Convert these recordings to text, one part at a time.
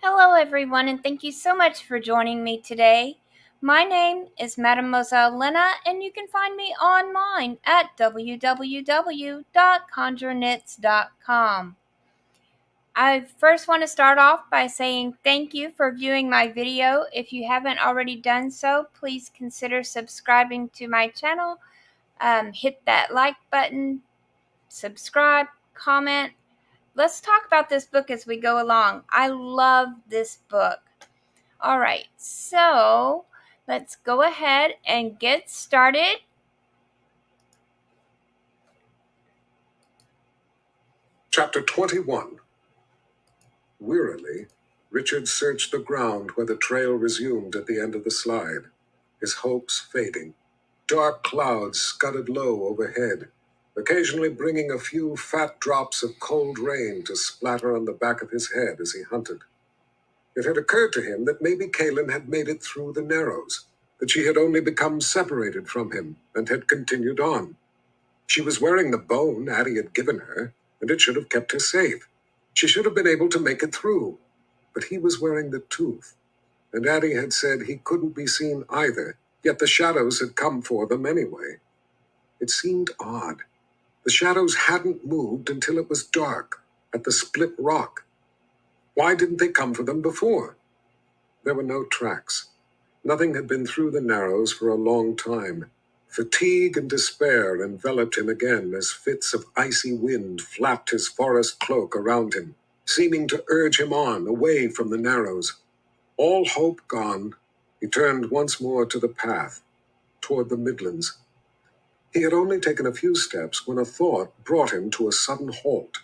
Hello everyone, and thank you so much for joining me today. My name is Mademoiselle Lena, and you can find me online at www.conjureknits.com. I first want to start off by saying thank you for viewing my video. If you haven't already done so, please consider subscribing to my channel. Hit that like button, subscribe, comment. Let's talk about this book as we go along. I love this book. All right, so let's go ahead and get started. Chapter 21. Wearily, Richard searched the ground where the trail resumed at the end of the slide, his hopes fading. Dark clouds scudded low overhead, occasionally bringing a few fat drops of cold rain to splatter on the back of his head as he hunted. It had occurred to him that maybe Kaelin had made it through the Narrows, that she had only become separated from him and had continued on. She was wearing the bone Addie had given her, and it should have kept her safe. She should have been able to make it through, but he was wearing the tooth, and Addie had said he couldn't be seen either, yet the shadows had come for them anyway. It seemed odd. The shadows hadn't moved until it was dark, at the split rock. Why didn't they come for them before? There were no tracks. Nothing had been through the Narrows for a long time. Fatigue and despair enveloped him again as fits of icy wind flapped his forest cloak around him, seeming to urge him on, away from the Narrows. All hope gone, he turned once more to the path, toward the Midlands. He had only taken a few steps when a thought brought him to a sudden halt.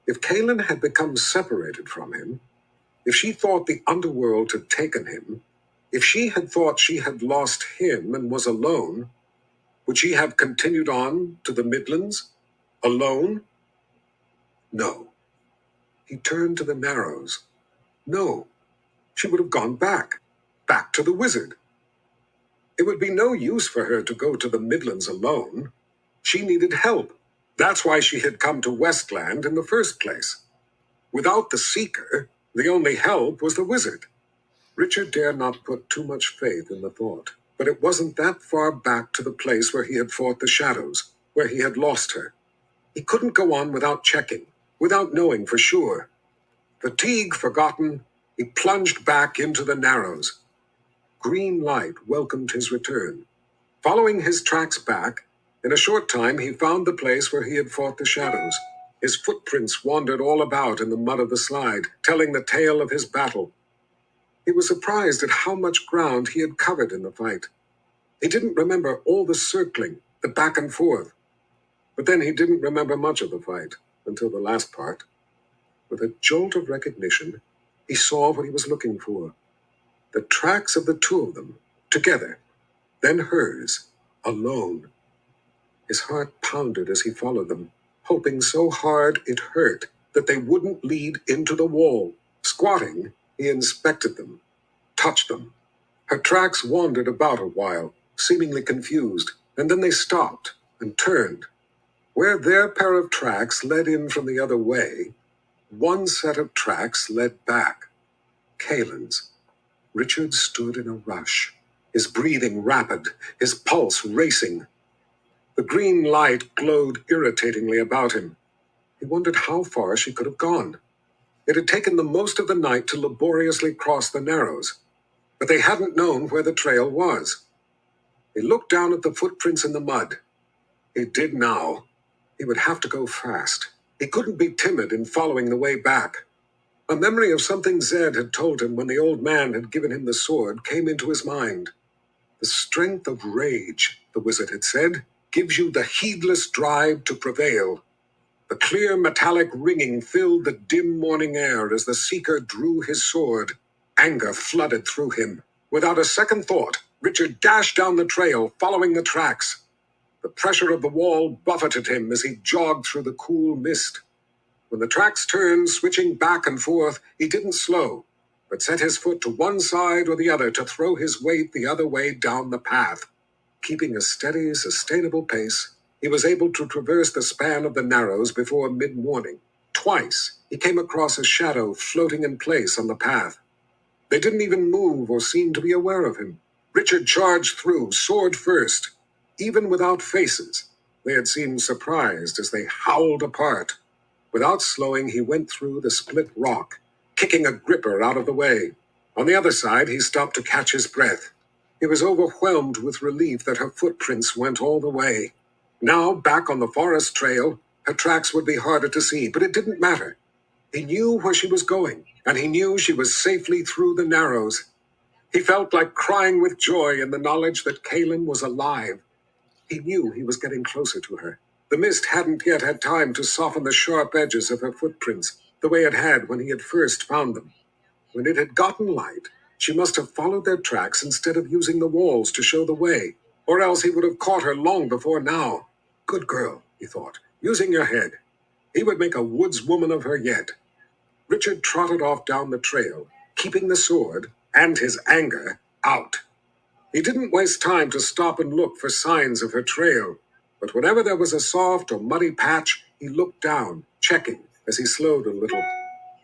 If Kaelin had become separated from him, if she thought the underworld had taken him, if she had thought she had lost him and was alone, would she have continued on to the Midlands? Alone? No. He turned to the Narrows. No. She would have gone back to the wizard. It would be no use for her to go to the Midlands alone. She needed help. That's why she had come to Westland in the first place. Without the Seeker, the only help was the wizard. Richard dared not put too much faith in the thought, but it wasn't that far back to the place where he had fought the shadows, where he had lost her. He couldn't go on without checking, without knowing for sure. Fatigue forgotten, he plunged back into the Narrows. Green light welcomed his return. Following his tracks back, in a short time he found the place where he had fought the shadows. His footprints wandered all about in the mud of the slide, telling the tale of his battle. He was surprised at how much ground he had covered in the fight. He didn't remember all the circling, the back and forth. But then he didn't remember much of the fight, until the last part. With a jolt of recognition, he saw what he was looking for. The tracks of the two of them, together, then hers, alone. His heart pounded as he followed them, hoping so hard it hurt that they wouldn't lead into the wall. Squatting, he inspected them, touched them. Her tracks wandered about a while, seemingly confused, and then they stopped and turned. Where their pair of tracks led in from the other way, one set of tracks led back. Kaelin's. Richard stood in a rush, his breathing rapid, his pulse racing. The green light glowed irritatingly about him. He wondered how far she could have gone. It had taken them most of the night to laboriously cross the Narrows, but they hadn't known where the trail was. He looked down at the footprints in the mud. He did now. He would have to go fast. He couldn't be timid in following the way back. A memory of something Zed had told him when the old man had given him the sword came into his mind. The strength of rage, the wizard had said, gives you the heedless drive to prevail. The clear metallic ringing filled the dim morning air as the Seeker drew his sword. Anger flooded through him. Without a second thought, Richard dashed down the trail, following the tracks. The pressure of the wall buffeted him as he jogged through the cool mist. When the tracks turned, switching back and forth, he didn't slow, but set his foot to one side or the other to throw his weight the other way down the path. Keeping a steady, sustainable pace, he was able to traverse the span of the Narrows before mid-morning. Twice, he came across a shadow floating in place on the path. They didn't even move or seem to be aware of him. Richard charged through, sword first. Even without faces, they had seemed surprised as they howled apart. Without slowing, he went through the split rock, kicking a gripper out of the way. On the other side, he stopped to catch his breath. He was overwhelmed with relief that her footprints went all the way. Now, back on the forest trail, her tracks would be harder to see, but it didn't matter. He knew where she was going, and he knew she was safely through the Narrows. He felt like crying with joy in the knowledge that Kaelin was alive. He knew he was getting closer to her. The mist hadn't yet had time to soften the sharp edges of her footprints, the way it had when he had first found them. When it had gotten light, she must have followed their tracks instead of using the walls to show the way, or else he would have caught her long before now. Good girl, he thought, using your head. He would make a woodswoman of her yet. Richard trotted off down the trail, keeping the sword, and his anger, out. He didn't waste time to stop and look for signs of her trail, but whenever there was a soft or muddy patch, he looked down, checking as he slowed a little.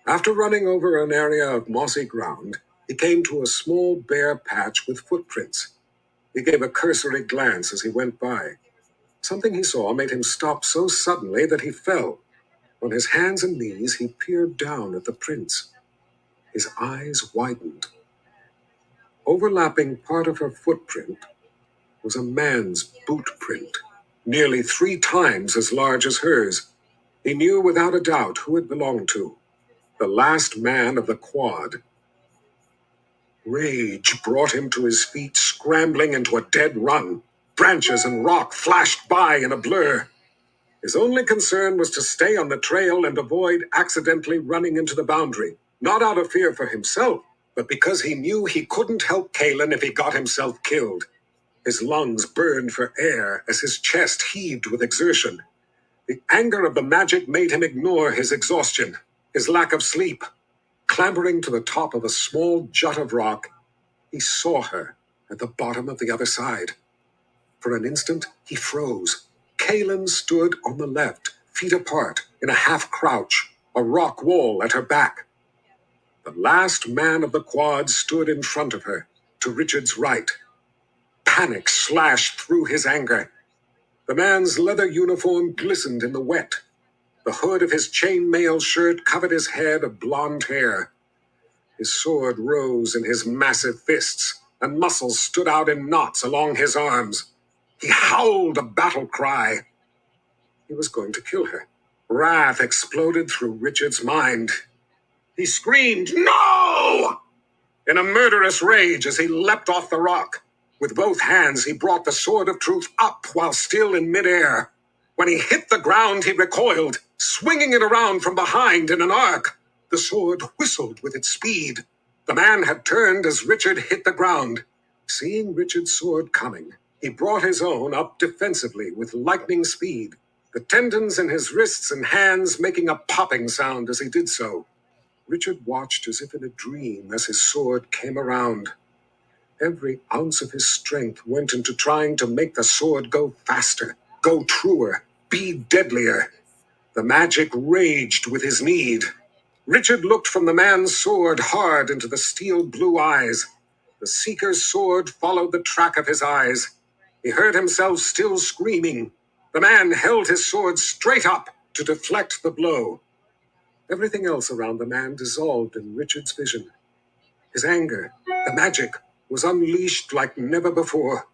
After running over an area of mossy ground, he came to a small bare patch with footprints. He gave a cursory glance as he went by. Something he saw made him stop so suddenly that he fell. On his hands and knees, he peered down at the prints. His eyes widened. Overlapping part of her footprint was a man's boot print, nearly 3 times as large as hers. He knew without a doubt who it belonged to. The last man of the quad. Rage brought him to his feet, scrambling into a dead run. Branches and rock flashed by in a blur. His only concern was to stay on the trail and avoid accidentally running into the boundary, not out of fear for himself, but because he knew he couldn't help Kaelin if he got himself killed. His lungs burned for air as his chest heaved with exertion. The anger of the magic made him ignore his exhaustion, his lack of sleep. Clambering to the top of a small jut of rock, he saw her at the bottom of the other side. For an instant, he froze. Kaelin stood on the left, feet apart, in a half-crouch, a rock wall at her back. The last man of the quad stood in front of her, to Richard's right. Panic slashed through his anger. The man's leather uniform glistened in the wet. The hood of his chainmail shirt covered his head of blonde hair. His sword rose in his massive fists, and muscles stood out in knots along his arms. He howled a battle cry. He was going to kill her. Wrath exploded through Richard's mind. He screamed, "No!" in a murderous rage as he leapt off the rock. With both hands, he brought the sword of truth up while still in midair. When he hit the ground, he recoiled, swinging it around from behind in an arc. The sword whistled with its speed. The man had turned as Richard hit the ground. Seeing Richard's sword coming, he brought his own up defensively with lightning speed, the tendons in his wrists and hands making a popping sound as he did so. Richard watched as if in a dream as his sword came around. Every ounce of his strength went into trying to make the sword go faster, go truer, be deadlier. The magic raged with his need. Richard looked from the man's sword hard into the steel blue eyes. The seeker's sword followed the track of his eyes. He heard himself still screaming. The man held his sword straight up to deflect the blow. Everything else around the man dissolved in Richard's vision. His anger, the magic, was unleashed like never before.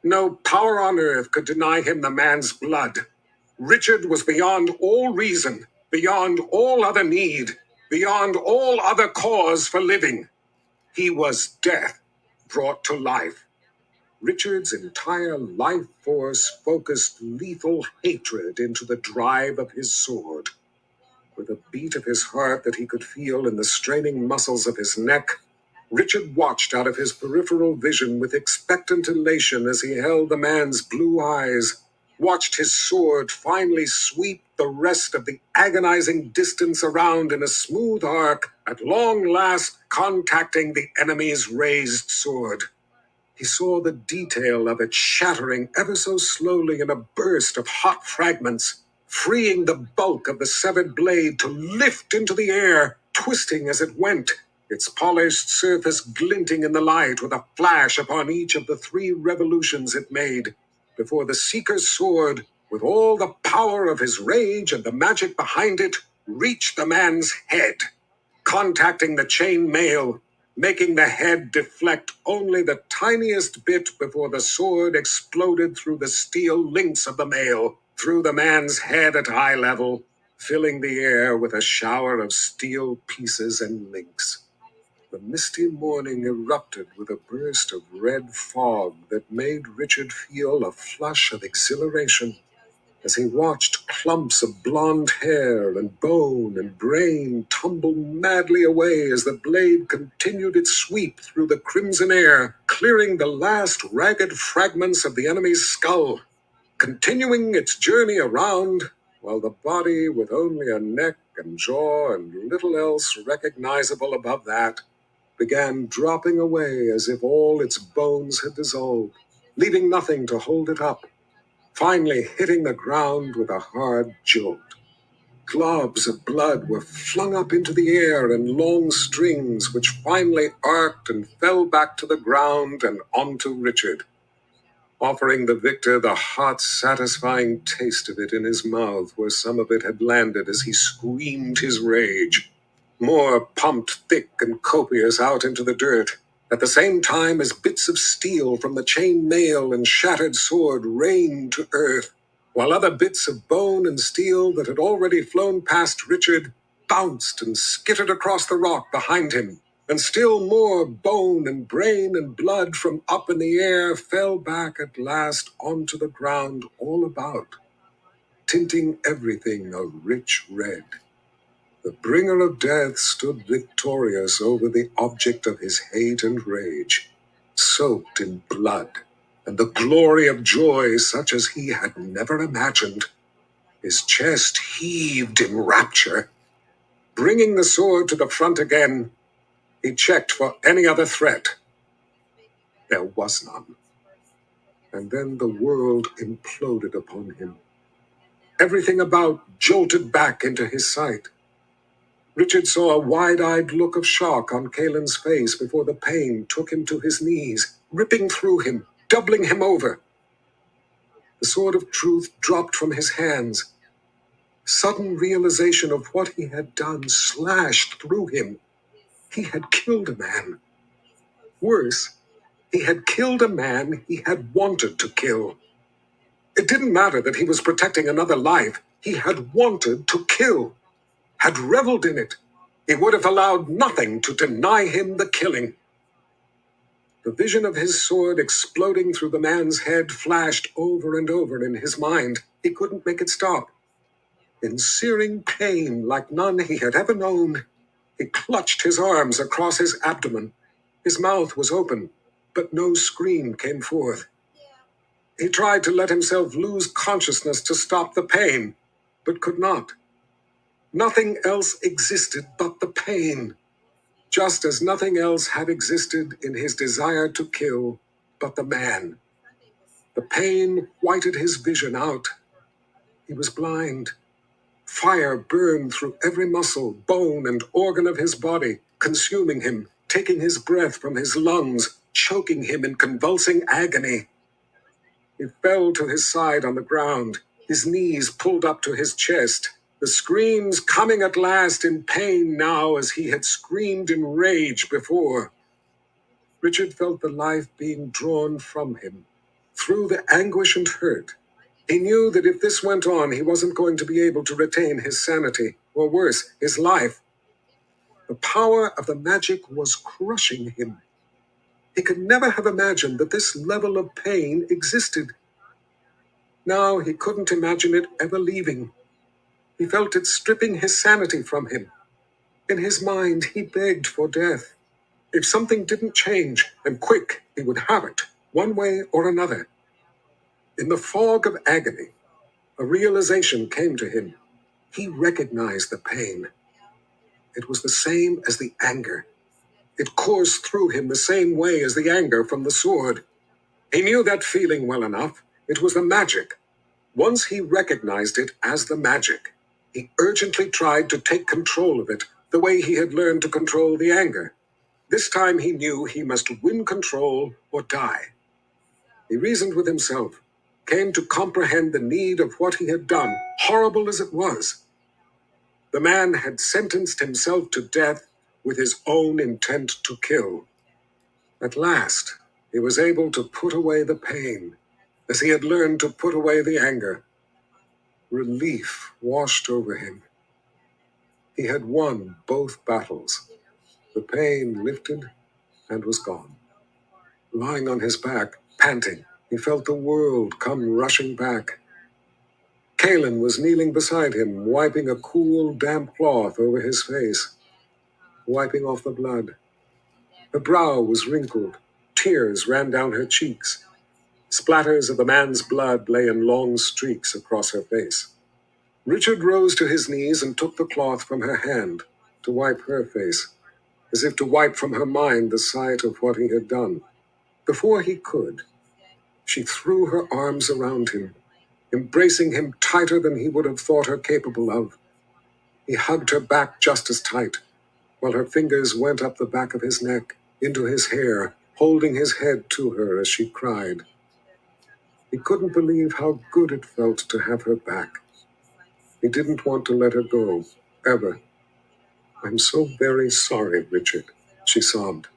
No power on earth could deny him the man's blood. Richard was beyond all reason, beyond all other need, beyond all other cause for living. He was death brought to life. Richard's entire life force focused lethal hatred into the drive of his sword. With a beat of his heart that he could feel in the straining muscles of his neck, Richard watched out of his peripheral vision with expectant elation as he held the man's blue eyes, watched his sword finally sweep the rest of the agonizing distance around in a smooth arc, at long last contacting the enemy's raised sword. He saw the detail of it shattering ever so slowly in a burst of hot fragments, freeing the bulk of the severed blade to lift into the air, twisting as it went, its polished surface glinting in the light with a flash upon each of the 3 revolutions it made, before the Seeker's sword, with all the power of his rage and the magic behind it, reached the man's head, contacting the chain mail, making the head deflect only the tiniest bit before the sword exploded through the steel links of the mail, through the man's head at eye level, filling the air with a shower of steel pieces and links. The misty morning erupted with a burst of red fog that made Richard feel a flush of exhilaration as he watched clumps of blonde hair and bone and brain tumble madly away as the blade continued its sweep through the crimson air, clearing the last ragged fragments of the enemy's skull, continuing its journey around, while the body, with only a neck and jaw and little else recognizable above that, began dropping away as if all its bones had dissolved, leaving nothing to hold it up, finally hitting the ground with a hard jolt. Globs of blood were flung up into the air in long strings, which finally arced and fell back to the ground and onto Richard, offering the victor the hot, satisfying taste of it in his mouth, where some of it had landed as he screamed his rage. More pumped thick and copious out into the dirt, at the same time as bits of steel from the chain mail and shattered sword rained to earth, while other bits of bone and steel that had already flown past Richard bounced and skittered across the rock behind him, and still more bone and brain and blood from up in the air fell back at last onto the ground all about, tinting everything a rich red. The bringer of death stood victorious over the object of his hate and rage, soaked in blood, and the glory of joy such as he had never imagined. His chest heaved in rapture. Bringing the sword to the front again, he checked for any other threat. There was none. And then the world imploded upon him. Everything about jolted back into his sight. Richard saw a wide-eyed look of shock on Kalen's face before the pain took him to his knees, ripping through him, doubling him over. The sword of truth dropped from his hands. Sudden realization of what he had done slashed through him. He had killed a man. Worse, he had killed a man he had wanted to kill. It didn't matter that he was protecting another life. He had wanted to kill, had reveled in it. He would have allowed nothing to deny him the killing. The vision of his sword exploding through the man's head flashed over and over in his mind. He couldn't make it stop. In searing pain like none he had ever known, he clutched his arms across his abdomen. His mouth was open, but no scream came forth. He tried to let himself lose consciousness to stop the pain, but could not. Nothing else existed but the pain, just as nothing else had existed in his desire to kill but the man. The pain whited his vision out. He was blind. Fire burned through every muscle, bone, and organ of his body, consuming him, taking his breath from his lungs, choking him in convulsing agony. He fell to his side on the ground, his knees pulled up to his chest, the screams coming at last in pain now as he had screamed in rage before. Richard felt the life being drawn from him. Through the anguish and hurt, he knew that if this went on, he wasn't going to be able to retain his sanity, or worse, his life. The power of the magic was crushing him. He could never have imagined that this level of pain existed. Now he couldn't imagine it ever leaving. He felt it stripping his sanity from him. In his mind, he begged for death. If something didn't change, and quick, he would have it, one way or another. In the fog of agony, a realization came to him. He recognized the pain. It was the same as the anger. It coursed through him the same way as the anger from the sword. He knew that feeling well enough. It was the magic. Once he recognized it as the magic, he urgently tried to take control of it, the way he had learned to control the anger. This time he knew he must win control or die. He reasoned with himself, came to comprehend the need of what he had done, horrible as it was. The man had sentenced himself to death with his own intent to kill. At last, he was able to put away the pain, as he had learned to put away the anger. Relief washed over him. He had won both battles. The pain lifted and was gone. Lying on his back, panting, he felt the world come rushing back. Kalen was kneeling beside him, wiping a cool, damp cloth over his face, wiping off the blood. Her brow was wrinkled. Tears ran down her cheeks. Splatters of the man's blood lay in long streaks across her face. Richard rose to his knees and took the cloth from her hand to wipe her face, as if to wipe from her mind the sight of what he had done. Before he could, she threw her arms around him, embracing him tighter than he would have thought her capable of. He hugged her back just as tight, while her fingers went up the back of his neck, into his hair, holding his head to her as she cried. He couldn't believe how good it felt to have her back. He didn't want to let her go, ever. "I'm so very sorry, Richard," she sobbed.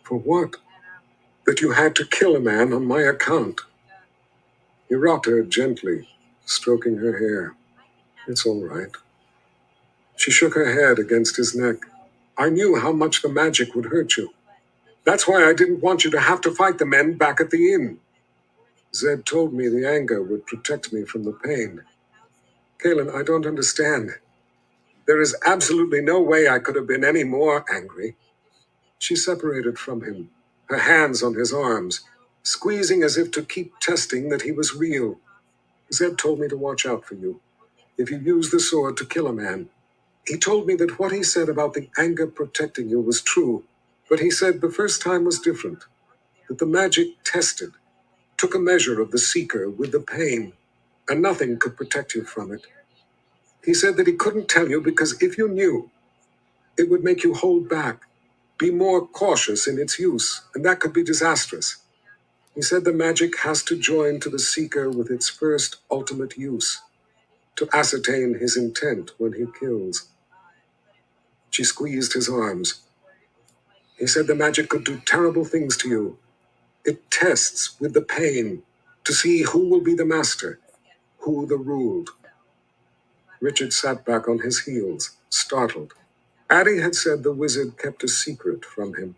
"For what?" "That you had to kill a man on my account." He rocked her gently, stroking her hair. "It's all right." She shook her head against his neck. "I knew how much the magic would hurt you. That's why I didn't want you to have to fight the men back at the inn. Zed told me the anger would protect me from the pain. Kalen, I don't understand. There is absolutely no way I could have been any more angry." She separated from him, her hands on his arms, squeezing as if to keep testing that he was real. "Zed told me to watch out for you, if you use the sword to kill a man. He told me that what he said about the anger protecting you was true, but he said the first time was different, that the magic tested, took a measure of the seeker with the pain, and nothing could protect you from it. He said that he couldn't tell you because if you knew, it would make you hold back, be more cautious in its use, and that could be disastrous. He said the magic has to join to the seeker with its first ultimate use, to ascertain his intent when he kills." She squeezed his arms. "He said the magic could do terrible things to you. It tests with the pain to see who will be the master, who the ruled." Richard sat back on his heels, startled. Addie had said the wizard kept a secret from him.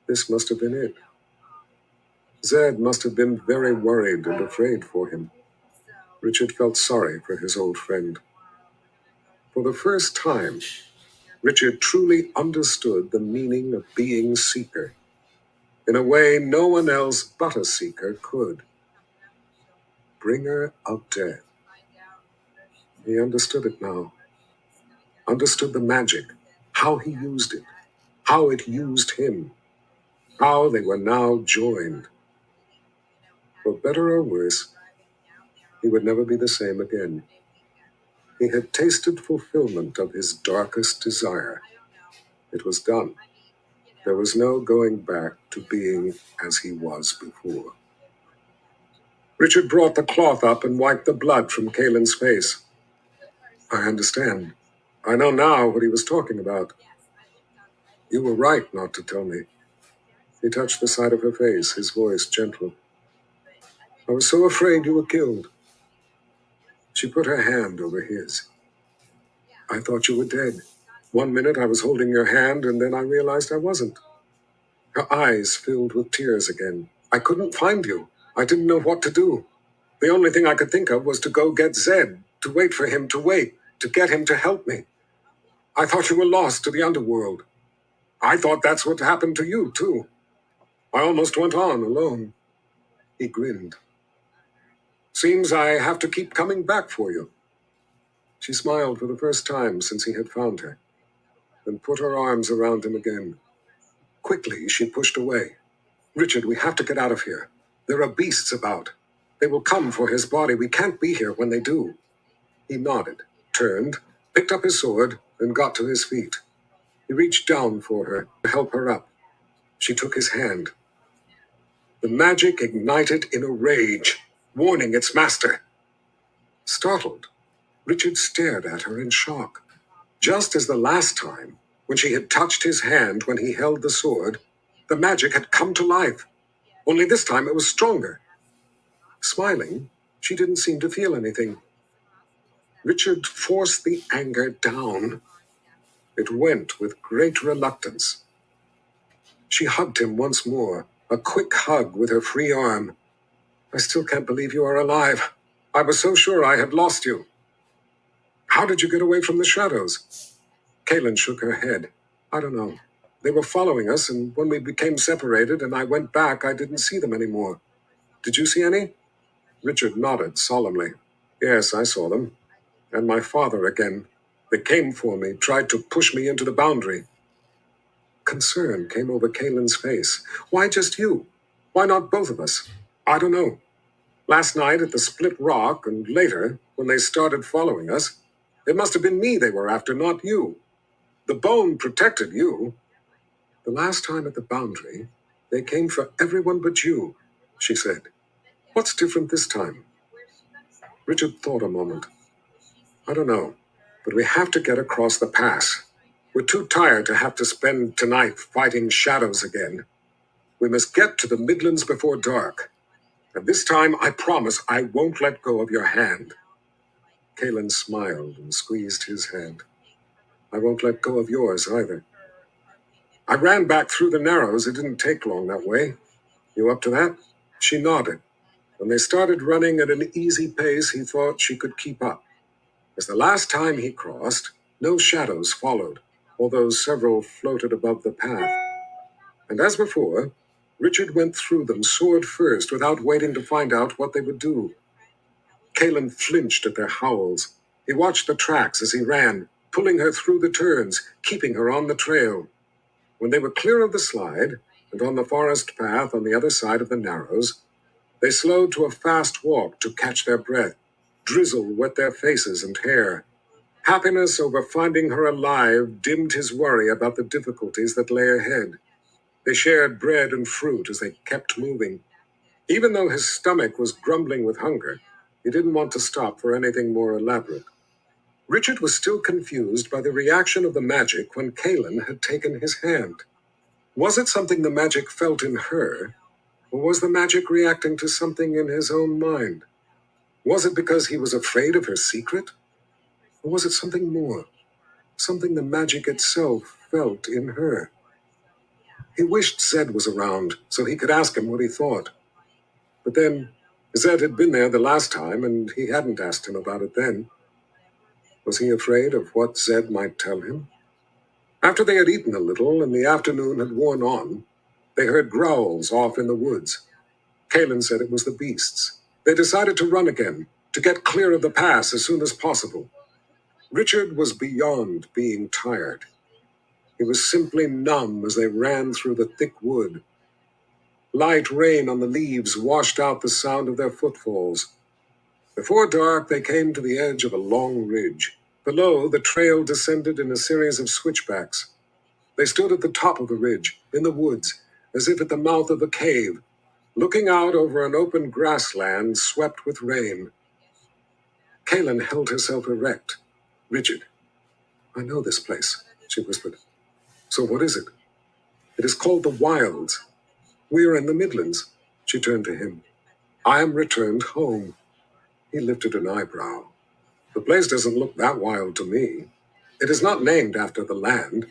This must have been it. Zed must have been very worried and afraid for him. Richard felt sorry for his old friend. For the first time, Richard truly understood the meaning of being seeker, in a way no one else but a seeker could. Bringer of death. He understood it now. Understood the magic, how he used it, how it used him, how they were now joined. For better or worse, he would never be the same again. He had tasted fulfillment of his darkest desire. It was done. There was no going back to being as he was before. Richard brought the cloth up and wiped the blood from Kalen's face. "I understand. I know now what he was talking about. You were right not to tell me." He touched the side of her face, his voice gentle. "I was so afraid you were killed." She put her hand over his. "I thought you were dead. One minute I was holding your hand, and then I realized I wasn't." Her eyes filled with tears again. "I couldn't find you. I didn't know what to do. The only thing I could think of was to go get Zed, to wait for him to wait, to get him to help me. I thought you were lost to the underworld. I thought that's what happened to you, too. I almost went on alone." He grinned. "Seems I have to keep coming back for you." She smiled for the first time since he had found her, then put her arms around him again. Quickly, she pushed away. "Richard, we have to get out of here. There are beasts about." They will come for his body. We can't be here when they do. He nodded, turned, picked up his sword, and got to his feet. He reached down for her to help her up. She took his hand. The magic ignited in a rage, warning its master. Startled, Richard stared at her in shock. Just as the last time, when she had touched his hand when he held the sword, the magic had come to life. Only this time it was stronger. Smiling, she didn't seem to feel anything. Richard forced the anger down. It went with great reluctance. She hugged him once more, a quick hug with her free arm. I still can't believe you are alive. I was so sure I had lost you. How did you get away from the shadows? Kaylin shook her head. I don't know. They were following us, and when we became separated and I went back, I didn't see them anymore. Did you see any? Richard nodded solemnly. Yes, I saw them. And my father again. They came for me, tried to push me into the boundary. Concern came over Kaylin's face. Why just you? Why not both of us? I don't know. Last night at the Split Rock, and later, when they started following us, it must have been me they were after, not you. The bone protected you. The last time at the boundary, they came for everyone but you, she said. What's different this time? Richard thought a moment. I don't know, but we have to get across the pass. We're too tired to have to spend tonight fighting shadows again. We must get to the Midlands before dark. And this time, I promise I won't let go of your hand. Kaylin smiled and squeezed his hand. I won't let go of yours either. I ran back through the Narrows. It didn't take long that way. You up to that? She nodded. When they started running at an easy pace, he thought she could keep up. As the last time he crossed, no shadows followed, although several floated above the path. And as before, Richard went through them sword first without waiting to find out what they would do. Kaylin flinched at their howls. He watched the tracks as he ran, pulling her through the turns, keeping her on the trail. When they were clear of the slide, and on the forest path on the other side of the Narrows, they slowed to a fast walk to catch their breath. Drizzle wet their faces and hair. Happiness over finding her alive dimmed his worry about the difficulties that lay ahead. They shared bread and fruit as they kept moving. Even though his stomach was grumbling with hunger, he didn't want to stop for anything more elaborate. Richard was still confused by the reaction of the magic when Kaylin had taken his hand. Was it something the magic felt in her, or was the magic reacting to something in his own mind? Was it because he was afraid of her secret? Or was it something more? Something the magic itself felt in her? He wished Zed was around so he could ask him what he thought. But then, Zed had been there the last time and he hadn't asked him about it then. Was he afraid of what Zed might tell him? After they had eaten a little and the afternoon had worn on, they heard growls off in the woods. Kaylin said it was the beasts. They decided to run again, to get clear of the pass as soon as possible. Richard was beyond being tired. He was simply numb as they ran through the thick wood. Light rain on the leaves washed out the sound of their footfalls. Before dark, they came to the edge of a long ridge. Below, the trail descended in a series of switchbacks. They stood at the top of the ridge, in the woods, as if at the mouth of a cave, looking out over an open grassland swept with rain. Kaylin held herself erect. Richard, I know this place, she whispered. So what is it? It is called the Wilds. We are in the Midlands. She turned to him. I am returned home. He lifted an eyebrow. The place doesn't look that wild to me. It is not named after the land.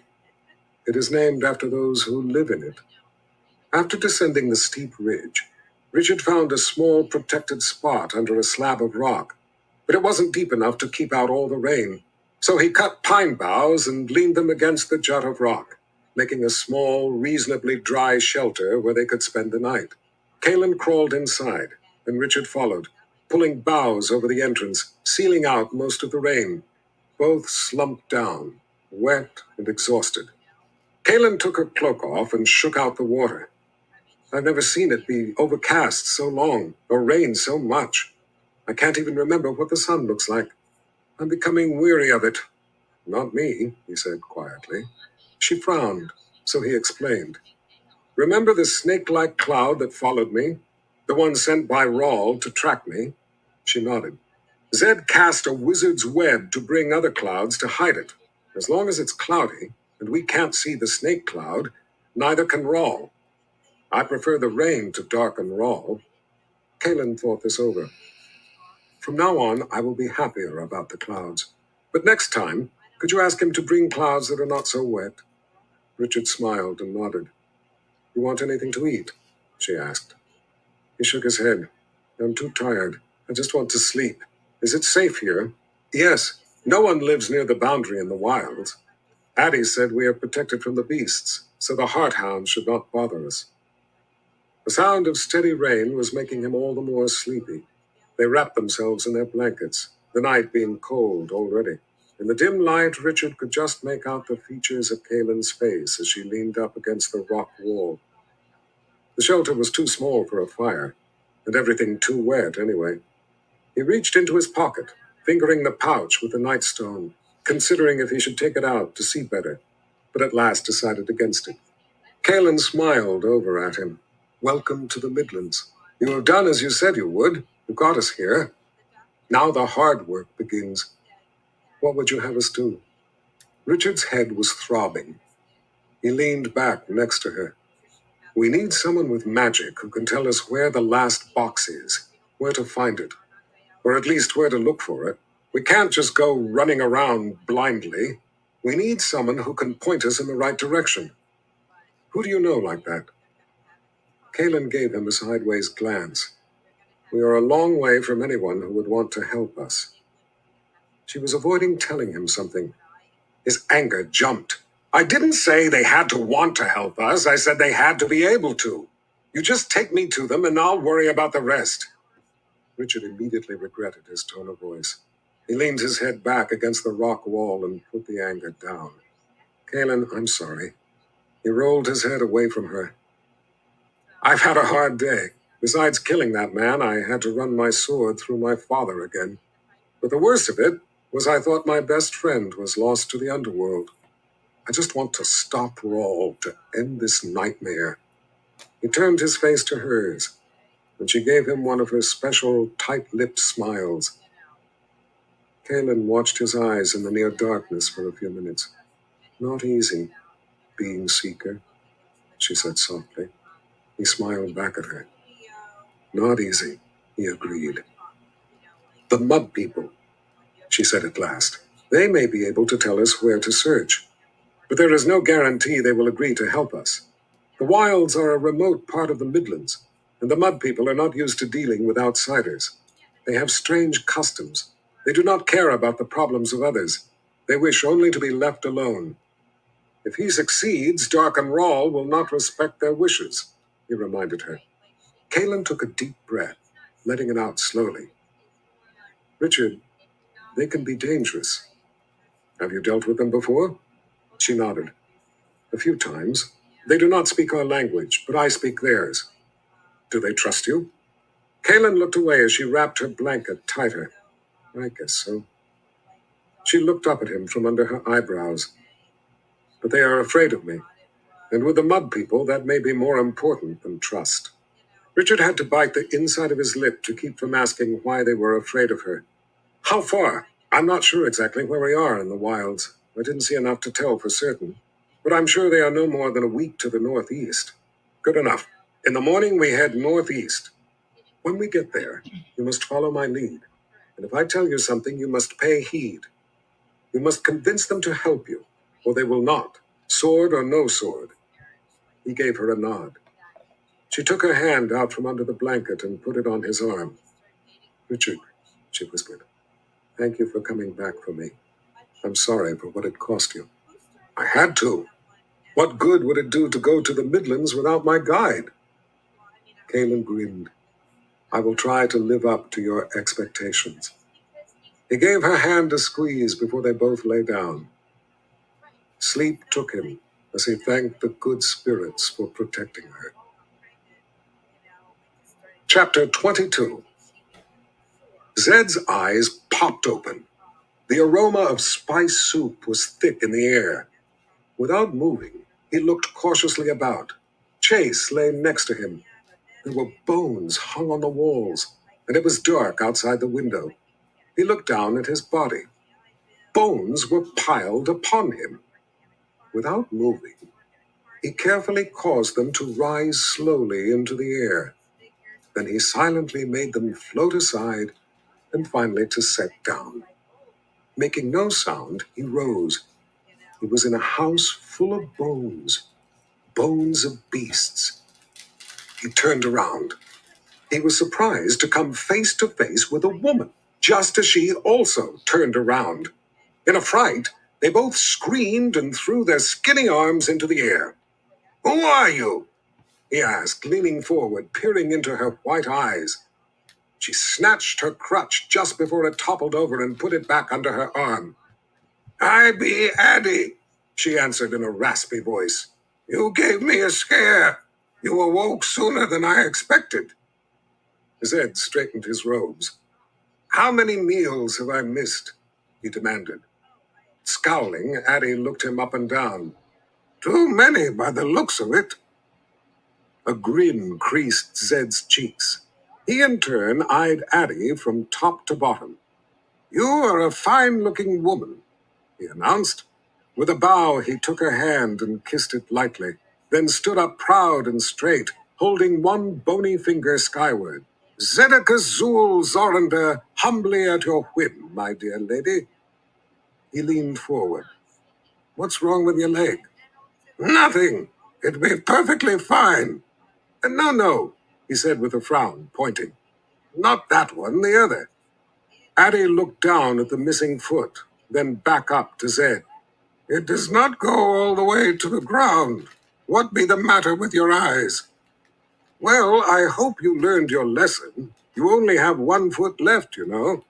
It is named after those who live in it. After descending the steep ridge, Richard found a small protected spot under a slab of rock, but it wasn't deep enough to keep out all the rain. So he cut pine boughs and leaned them against the jut of rock, making a small, reasonably dry shelter where they could spend the night. Kaylin crawled inside, and Richard followed, pulling boughs over the entrance, sealing out most of the rain. Both slumped down, wet and exhausted. Kaylin took her cloak off and shook out the water. I've never seen it be overcast so long, or rain so much. I can't even remember what the sun looks like. I'm becoming weary of it. Not me, he said quietly. She frowned, so he explained. Remember the snake-like cloud that followed me? The one sent by Rawl to track me? She nodded. Zed cast a wizard's web to bring other clouds to hide it. As long as it's cloudy, and we can't see the snake cloud, neither can Rawl. I prefer the rain to darken Rawl. Kalen thought this over. From now on, I will be happier about the clouds. But next time, could you ask him to bring clouds that are not so wet? Richard smiled and nodded. You want anything to eat? She asked. He shook his head. I'm too tired. I just want to sleep. Is it safe here? Yes. No one lives near the boundary in the wilds. Addie said we are protected from the beasts, so the heart-hounds should not bother us. The sound of steady rain was making him all the more sleepy. They wrapped themselves in their blankets, the night being cold already. In the dim light, Richard could just make out the features of Kalen's face as she leaned up against the rock wall. The shelter was too small for a fire, and everything too wet anyway. He reached into his pocket, fingering the pouch with the nightstone, considering if he should take it out to see better, but at last decided against it. Kalen smiled over at him. Welcome to the Midlands. You have done as you said you would. You got us here. Now the hard work begins. What would you have us do? Richard's head was throbbing. He leaned back next to her. We need someone with magic who can tell us where the last box is, where to find it, or at least where to look for it. We can't just go running around blindly. We need someone who can point us in the right direction. Who do you know like that? Kalen gave him a sideways glance. We are a long way from anyone who would want to help us. She was avoiding telling him something. His anger jumped. I didn't say they had to want to help us. I said they had to be able to. You just take me to them and I'll worry about the rest. Richard immediately regretted his tone of voice. He leaned his head back against the rock wall and put the anger down. Kalen, I'm sorry. He rolled his head away from her. I've had a hard day. Besides killing that man, I had to run my sword through my father again. But the worst of it was I thought my best friend was lost to the underworld. I just want to stop Rawl, to end this nightmare. He turned his face to hers, and she gave him one of her special tight-lipped smiles. Kalen watched his eyes in the near darkness for a few minutes. Not easy, being Seeker, she said softly. He smiled back at her. Not easy, he agreed. The mud people, she said at last. They may be able to tell us where to search, but there is no guarantee they will agree to help us. The wilds are a remote part of the Midlands, and the mud people are not used to dealing with outsiders. They have strange customs. They do not care about the problems of others. They wish only to be left alone. If he succeeds, Dark and Rawl will not respect their wishes, he reminded her. Kalen took a deep breath, letting it out slowly. Richard, they can be dangerous. Have you dealt with them before? She nodded. A few times. They do not speak our language, but I speak theirs. Do they trust you? Kalen looked away as she wrapped her blanket tighter. I guess so. She looked up at him from under her eyebrows. But they are afraid of me. And with the mud people, that may be more important than trust. Richard had to bite the inside of his lip to keep from asking why they were afraid of her. How far? I'm not sure exactly where we are in the wilds. I didn't see enough to tell for certain. But I'm sure they are no more than a week to the northeast. Good enough. In the morning, we head northeast. When we get there, you must follow my lead. And if I tell you something, you must pay heed. You must convince them to help you, or they will not, sword or no sword. He gave her a nod. She took her hand out from under the blanket and put it on his arm. Richard, she whispered, thank you for coming back for me. I'm sorry for what it cost you. I had to. What good would it do to go to the Midlands without my guide? Kalen grinned. I will try to live up to your expectations. He gave her hand a squeeze before they both lay down. Sleep took him as he thanked the good spirits for protecting her. Chapter 22. Zed's eyes popped open. The aroma of spice soup was thick in the air. Without moving, he looked cautiously about. Chase lay next to him. There were bones hung on the walls, and it was dark outside the window. He looked down at his body. Bones were piled upon him. Without moving, he carefully caused them to rise slowly into the air. Then he silently made them float aside and finally to set down. Making no sound, he rose. He was in a house full of bones, bones of beasts. He turned around. He was surprised to come face to face with a woman, just as she also turned around. In a fright, they both screamed and threw their skinny arms into the air. "Who are you?" he asked, leaning forward, peering into her white eyes. She snatched her crutch just before it toppled over and put it back under her arm. "I be Addie," she answered in a raspy voice. "You gave me a scare. You awoke sooner than I expected." Zed straightened his robes. "How many meals have I missed?" he demanded. Scowling, Addie looked him up and down. "Too many by the looks of it." A grin creased Zed's cheeks. He in turn eyed Addie from top to bottom. "You are a fine-looking woman," he announced. With a bow, he took her hand and kissed it lightly, then stood up proud and straight, holding one bony finger skyward. "Zedekazul Zorander, humbly at your whim, my dear lady." He leaned forward. "What's wrong with your leg?" "Nothing. It'd be perfectly fine." No, he said with a frown, pointing. "Not that one, the other." Addie looked down at the missing foot, then back up to Zed. "It does not go all the way to the ground. What be the matter with your eyes?" "Well, I hope you learned your lesson. You only have one foot left, you know."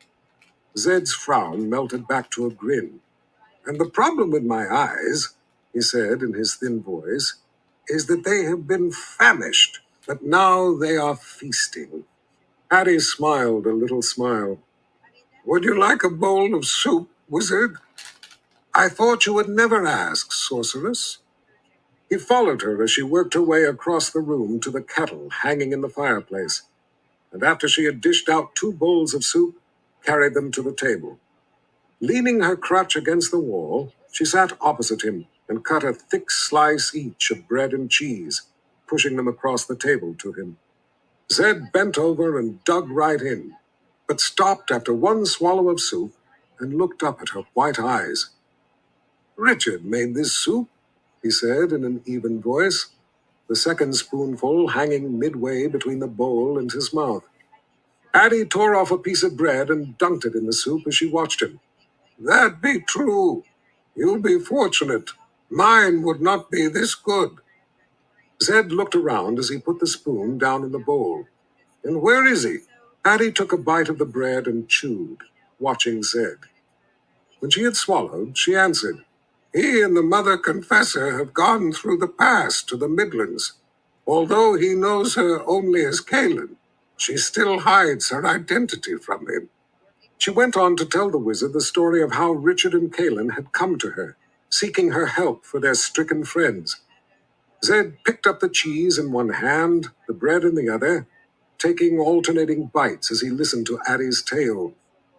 Zed's frown melted back to a grin. "And the problem with my eyes," he said in his thin voice, "is that they have been famished, but now they are feasting." Addie smiled a little smile. "Would you like a bowl of soup, wizard?" "I thought you would never ask, sorceress." He followed her as she worked her way across the room to the kettle hanging in the fireplace, and after she had dished out 2 bowls of soup, carried them to the table. Leaning her crutch against the wall, she sat opposite him and cut a thick slice each of bread and cheese, pushing them across the table to him. Zed bent over and dug right in, but stopped after one swallow of soup and looked up at her white eyes. "Richard made this soup," he said in an even voice, the second spoonful hanging midway between the bowl and his mouth. Addie tore off a piece of bread and dunked it in the soup as she watched him. "That be true. You'll be fortunate. Mine would not be this good." Zed looked around as he put the spoon down in the bowl. "And where is he?" Addie took a bite of the bread and chewed, watching Zed. When she had swallowed, she answered, "He and the mother confessor have gone through the pass to the Midlands. Although he knows her only as Kaelin, she still hides her identity from him." She went on to tell the wizard the story of how Richard and Kaelin had come to her, seeking her help for their stricken friends. Zed picked up the cheese in one hand, the bread in the other, taking alternating bites as he listened to Addie's tale,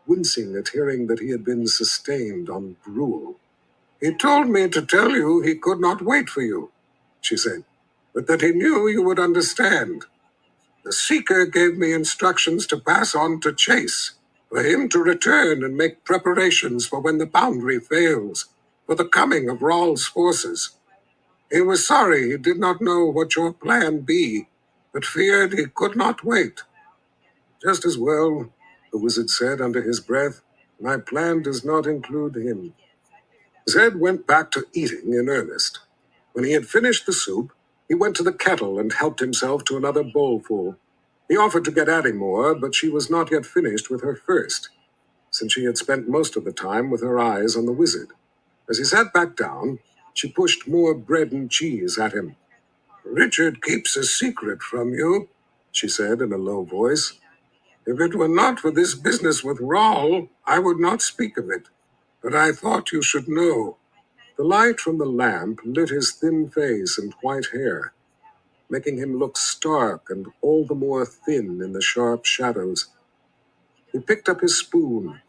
wincing at hearing that he had been sustained on gruel. "He told me to tell you he could not wait for you," she said, "but that he knew you would understand. The Seeker gave me instructions to pass on to Chase, for him to return and make preparations for when the boundary fails, for the coming of Rawl's forces. He was sorry he did not know what your plan be, but feared he could not wait." "Just as well," the wizard said under his breath. "My plan does not include him." Zed went back to eating in earnest. When he had finished the soup, he went to the kettle and helped himself to another bowlful. He offered to get Addie more, but she was not yet finished with her first, since she had spent most of the time with her eyes on the wizard. As he sat back down, she pushed more bread and cheese at him. "Richard keeps a secret from you." she said in a low voice. If it were not for this business with Rawl, I would not speak of it. But I thought you should know. The light from the lamp lit his thin face and white hair, making him look stark and all the more thin in the sharp shadows. He picked up his spoon,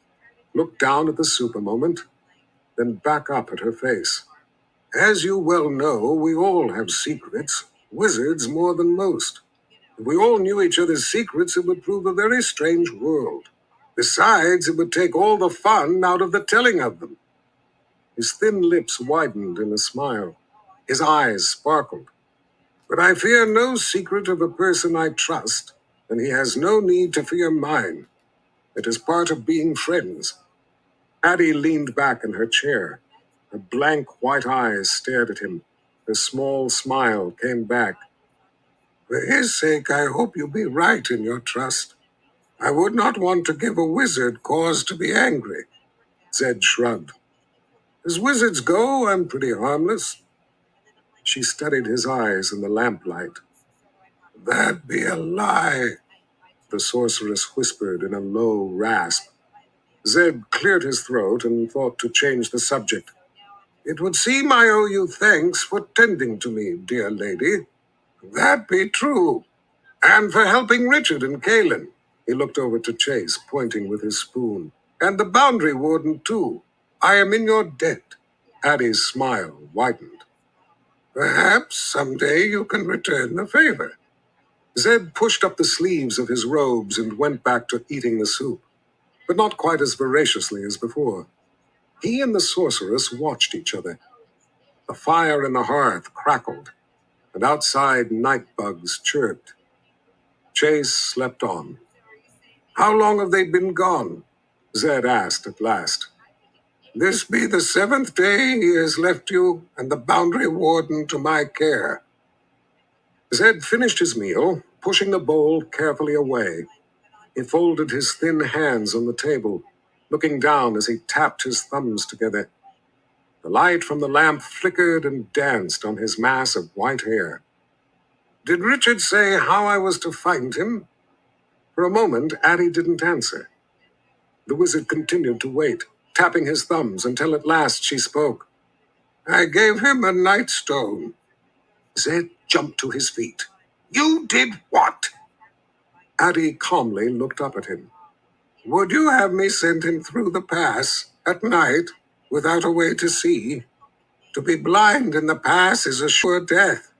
looked down at the soup a moment, then back up at her face. As you well know, we all have secrets, wizards more than most. If we all knew each other's secrets, it would prove a very strange world. Besides, it would take all the fun out of the telling of them. His thin lips widened in a smile. His eyes sparkled. But I fear no secret of a person I trust, and he has no need to fear mine. It is part of being friends. Addie leaned back in her chair. Her blank white eyes stared at him. Her small smile came back. For his sake, I hope you be right in your trust. I would not want to give a wizard cause to be angry. Zed shrugged. As wizards go, I'm pretty harmless. She studied his eyes in the lamplight. That be a lie, the sorceress whispered in a low rasp. Zed cleared his throat and thought to change the subject. It would seem I owe you thanks for tending to me, dear lady. That be true. And for helping Richard and Kaelin. He looked over to Chase, pointing with his spoon. And the boundary warden, too. I am in your debt. Addie's smile widened. Perhaps someday you can return the favor. Zed pushed up the sleeves of his robes and went back to eating the soup, but not quite as voraciously as before. He and the sorceress watched each other. The fire in the hearth crackled, and outside night bugs chirped. Chase slept on. How long have they been gone? Zed asked at last. This be the 7th day he has left you and the boundary warden to my care. Zed finished his meal, pushing the bowl carefully away. He folded his thin hands on the table, looking down as he tapped his thumbs together. The light from the lamp flickered and danced on his mass of white hair. Did Richard say how I was to find him? For a moment, Addie didn't answer. The wizard continued to wait, tapping his thumbs until at last she spoke. I gave him a nightstone. Zed jumped to his feet. You did what? Addie calmly looked up at him. Would you have me send him through the pass at night without a way to see? To be blind in the pass is a sure death.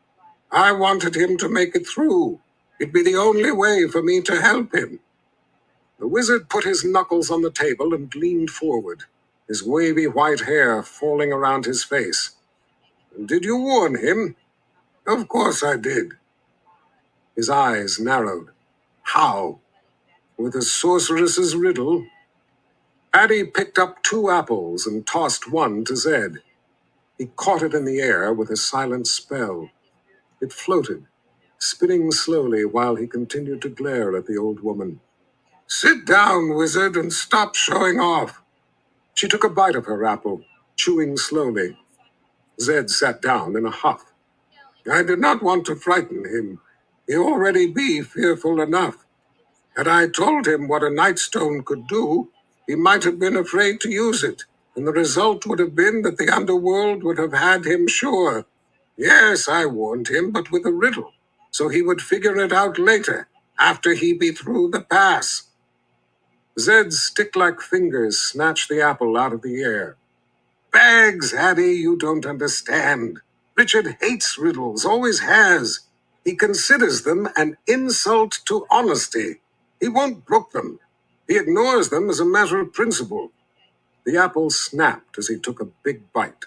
I wanted him to make it through. It'd be the only way for me to help him. The wizard put his knuckles on the table and leaned forward, his wavy white hair falling around his face. Did you warn him? Of course I did. His eyes narrowed. How? With a sorceress's riddle? Addie picked up 2 apples and tossed one to Zed. He caught it in the air with a silent spell. It floated, spinning slowly while he continued to glare at the old woman. Sit down, wizard, and stop showing off. She took a bite of her apple, chewing slowly. Zed sat down in a huff. I did not want to frighten him. He already be fearful enough. Had I told him what a nightstone could do, he might have been afraid to use it, and the result would have been that the underworld would have had him sure. Yes, I warned him, but with a riddle, so he would figure it out later, after he be through the pass. Zed's stick-like fingers snatched the apple out of the air. Bags, Addie, you don't understand. Richard hates riddles, always has. He considers them an insult to honesty. He won't brook them. He ignores them as a matter of principle. The apple snapped as he took a big bite.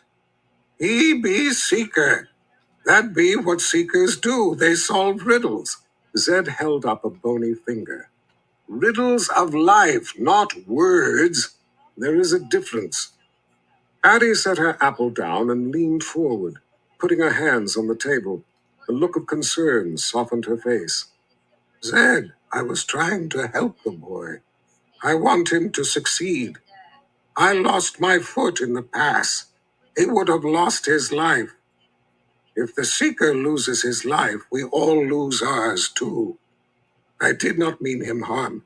He be seeker. That be what seekers do. They solve riddles. Zed held up a bony finger. Riddles of life, not words. There is a difference. Addie set her apple down and leaned forward, putting her hands on the table. A look of concern softened her face. Zed, I was trying to help the boy. I want him to succeed. I lost my foot in the pass. He would have lost his life. If the seeker loses his life, we all lose ours too. I did not mean him harm.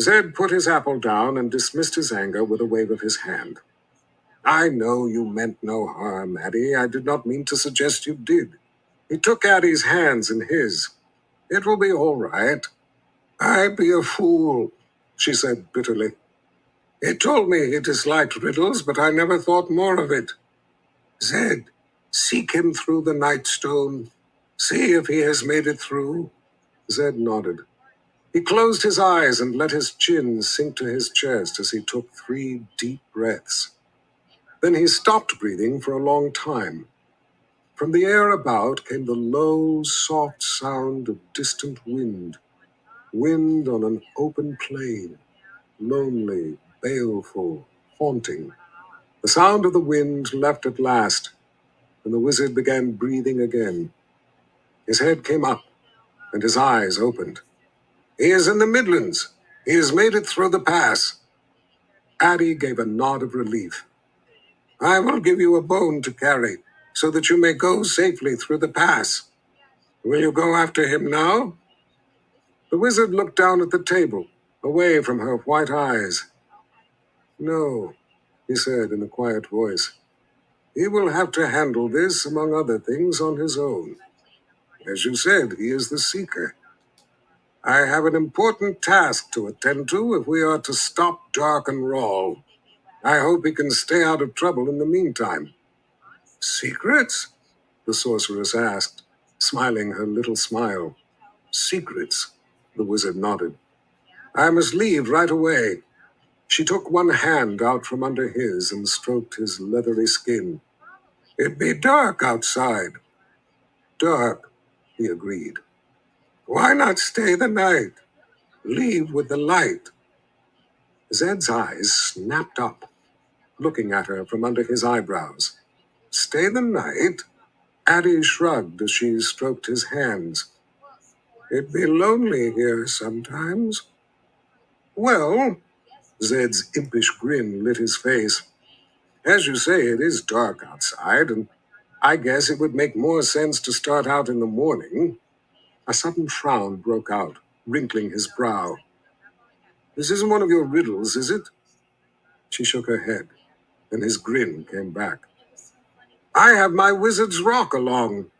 Zed put his apple down and dismissed his anger with a wave of his hand. I know you meant no harm, Addie. I did not mean to suggest you did. He took Addie's hands in his. It will be all right. I be a fool, she said bitterly. He told me he disliked riddles, but I never thought more of it. Zed, seek him through the Nightstone. See if he has made it through. Zed nodded. He closed his eyes and let his chin sink to his chest as he took 3 deep breaths. Then he stopped breathing for a long time. From the air about came the low, soft sound of distant wind. Wind on an open plain, lonely, baleful, haunting. The sound of the wind left at last, and the wizard began breathing again. His head came up, and his eyes opened. He is in the Midlands. He has made it through the pass. Addie gave a nod of relief. I will give you a bone to carry, so that you may go safely through the pass. Will you go after him now? The wizard looked down at the table, away from her white eyes. No, he said in a quiet voice. He will have to handle this, among other things, on his own. As you said, he is the seeker. I have an important task to attend to if we are to stop Dark and Rawl. I hope he can stay out of trouble in the meantime. Secrets? The sorceress asked, smiling her little smile. Secrets, the wizard nodded. I must leave right away. She took one hand out from under his and stroked his leathery skin. It be dark outside. Dark, he agreed. Why not stay the night? Leave with the light. Zed's eyes snapped up, looking at her from under his eyebrows. Stay the night? Addie shrugged as she stroked his hands. It be lonely here sometimes. Well, Zed's impish grin lit his face. As you say, it is dark outside, and I guess it would make more sense to start out in the morning. A sudden frown broke out, wrinkling his brow. This isn't one of your riddles, is it? She shook her head, and his grin came back. I have my wizard's rock along.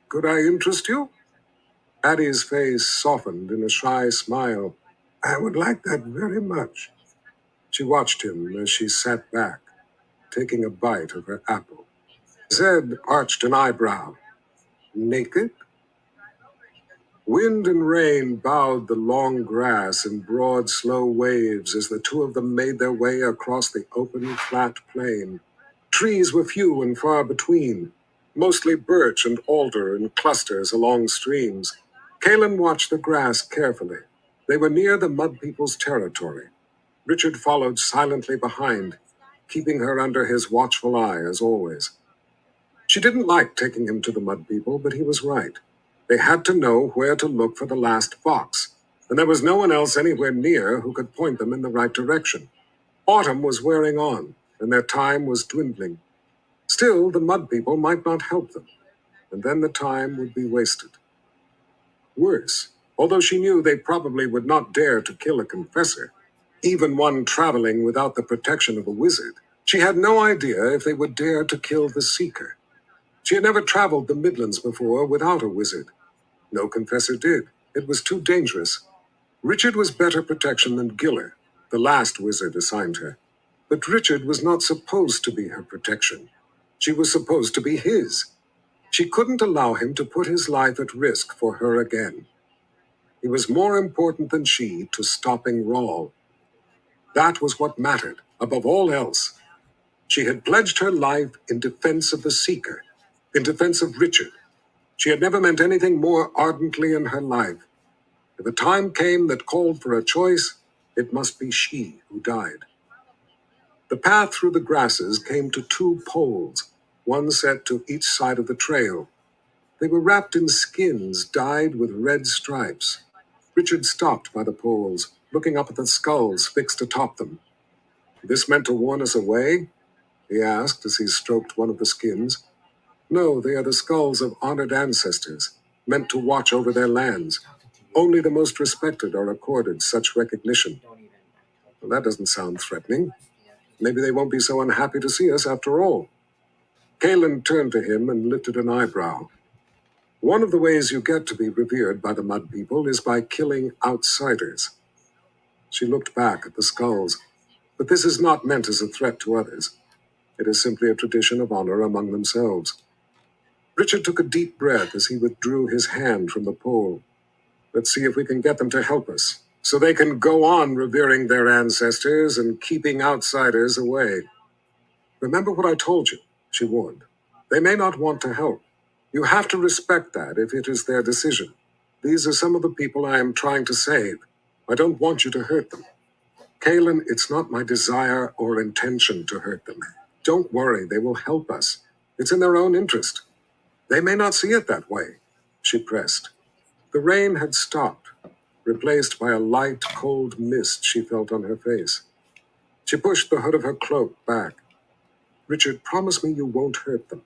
Could I interest you? Addie's face softened in a shy smile. I would like that very much. She watched him as she sat back, taking a bite of her apple. Zed arched an eyebrow. Naked? Wind and rain bowed the long grass in broad, slow waves as the two of them made their way across the open, flat plain. Trees were few and far between, mostly birch and alder in clusters along streams. Kalen watched the grass carefully. They were near the Mud People's territory. Richard followed silently behind, keeping her under his watchful eye as always. She didn't like taking him to the Mud People, but he was right. They had to know where to look for the last fox, and there was no one else anywhere near who could point them in the right direction. Autumn was wearing on, and their time was dwindling. Still, the Mud People might not help them, and then the time would be wasted. Worse, although she knew they probably would not dare to kill a confessor, even one traveling without the protection of a wizard, she had no idea if they would dare to kill the seeker. She had never traveled the Midlands before without a wizard. No confessor did. It was too dangerous. Richard was better protection than Giller, the last wizard assigned her. But Richard was not supposed to be her protection. She was supposed to be his. She couldn't allow him to put his life at risk for her again. He was more important than she to stopping Rawl. That was what mattered, above all else. She had pledged her life in defense of the Seeker, in defense of Richard. She had never meant anything more ardently in her life. If a time came that called for a choice, it must be she who died. The path through the grasses came to 2 poles, one set to each side of the trail. They were wrapped in skins dyed with red stripes. Richard stopped by the poles, looking up at the skulls fixed atop them. This meant to warn us away? He asked as he stroked one of the skins. No, they are the skulls of honored ancestors, meant to watch over their lands. Only the most respected are accorded such recognition. Well, that doesn't sound threatening. Maybe they won't be so unhappy to see us after all. Kalen turned to him and lifted an eyebrow. One of the ways you get to be revered by the Mud People is by killing outsiders. She looked back at the skulls. But this is not meant as a threat to others. It is simply a tradition of honor among themselves. Richard took a deep breath as he withdrew his hand from the pole. Let's see if we can get them to help us, so they can go on revering their ancestors and keeping outsiders away. Remember what I told you, she warned. They may not want to help. You have to respect that if it is their decision. These are some of the people I am trying to save. I don't want you to hurt them. Kalen, it's not my desire or intention to hurt them. Don't worry, they will help us. It's in their own interest. They may not see it that way, she pressed. The rain had stopped, replaced by a light, cold mist she felt on her face. She pushed the hood of her cloak back. Richard, promise me you won't hurt them.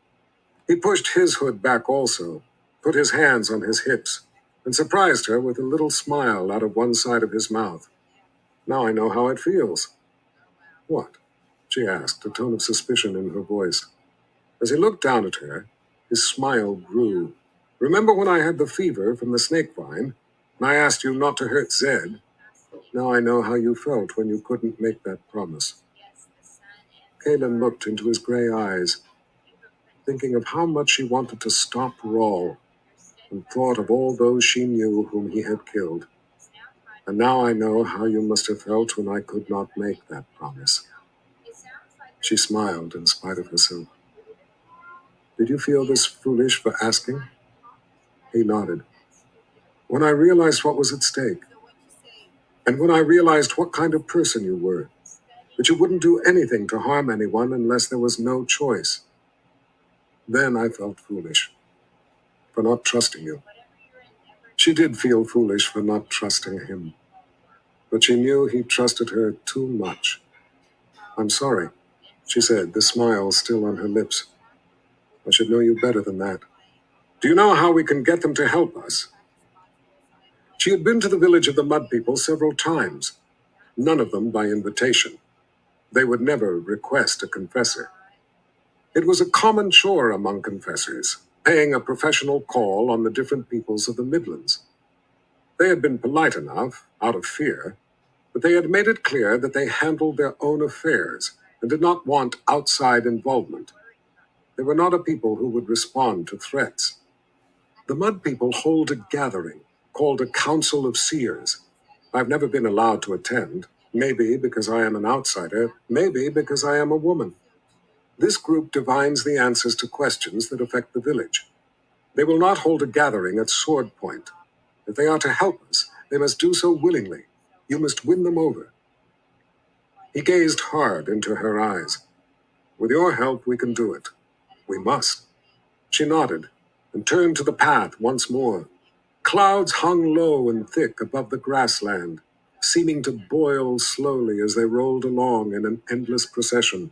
He pushed his hood back also, put his hands on his hips, and surprised her with a little smile out of one side of his mouth. Now I know how it feels. What? She asked, a tone of suspicion in her voice. As he looked down at her, his smile grew. Remember when I had the fever from the snake vine, and I asked you not to hurt Zed? Now I know how you felt when you couldn't make that promise. Kaylin looked into his gray eyes, thinking of how much she wanted to stop Rawl, and thought of all those she knew whom he had killed. And now I know how you must have felt when I could not make that promise. She smiled in spite of herself. Did you feel this foolish for asking? He nodded. When I realized what was at stake, and when I realized what kind of person you were, that you wouldn't do anything to harm anyone unless there was no choice. Then I felt foolish for not trusting you. She did feel foolish for not trusting him, but she knew he trusted her too much. I'm sorry, she said, the smile still on her lips. I should know you better than that. Do you know how we can get them to help us? She had been to the village of the Mud People several times, none of them by invitation. They would never request a confessor. It was a common chore among confessors, paying a professional call on the different peoples of the Midlands. They had been polite enough, out of fear, but they had made it clear that they handled their own affairs and did not want outside involvement. They were not a people who would respond to threats. The Mud People hold a gathering called a Council of Seers. I've never been allowed to attend, maybe because I am an outsider, maybe because I am a woman. This group divines the answers to questions that affect the village. They will not hold a gathering at sword point. If they are to help us, they must do so willingly. You must win them over. He gazed hard into her eyes. With your help, we can do it. We must. She nodded and turned to the path once more. Clouds hung low and thick above the grassland, seeming to boil slowly as they rolled along in an endless procession.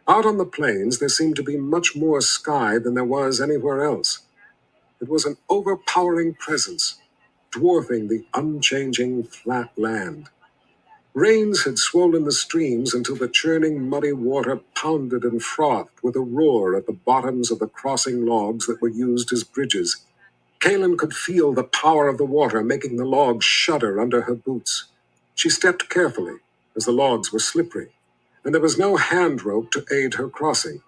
Out on the plains, there seemed to be much more sky than there was anywhere else. It was an overpowering presence, dwarfing the unchanging flat land. Rains had swollen the streams until the churning muddy water pounded and frothed with a roar at the bottoms of the crossing logs that were used as bridges. Kaylin could feel the power of the water making the logs shudder under her boots. She stepped carefully, as the logs were slippery, and there was no hand rope to aid her crossing.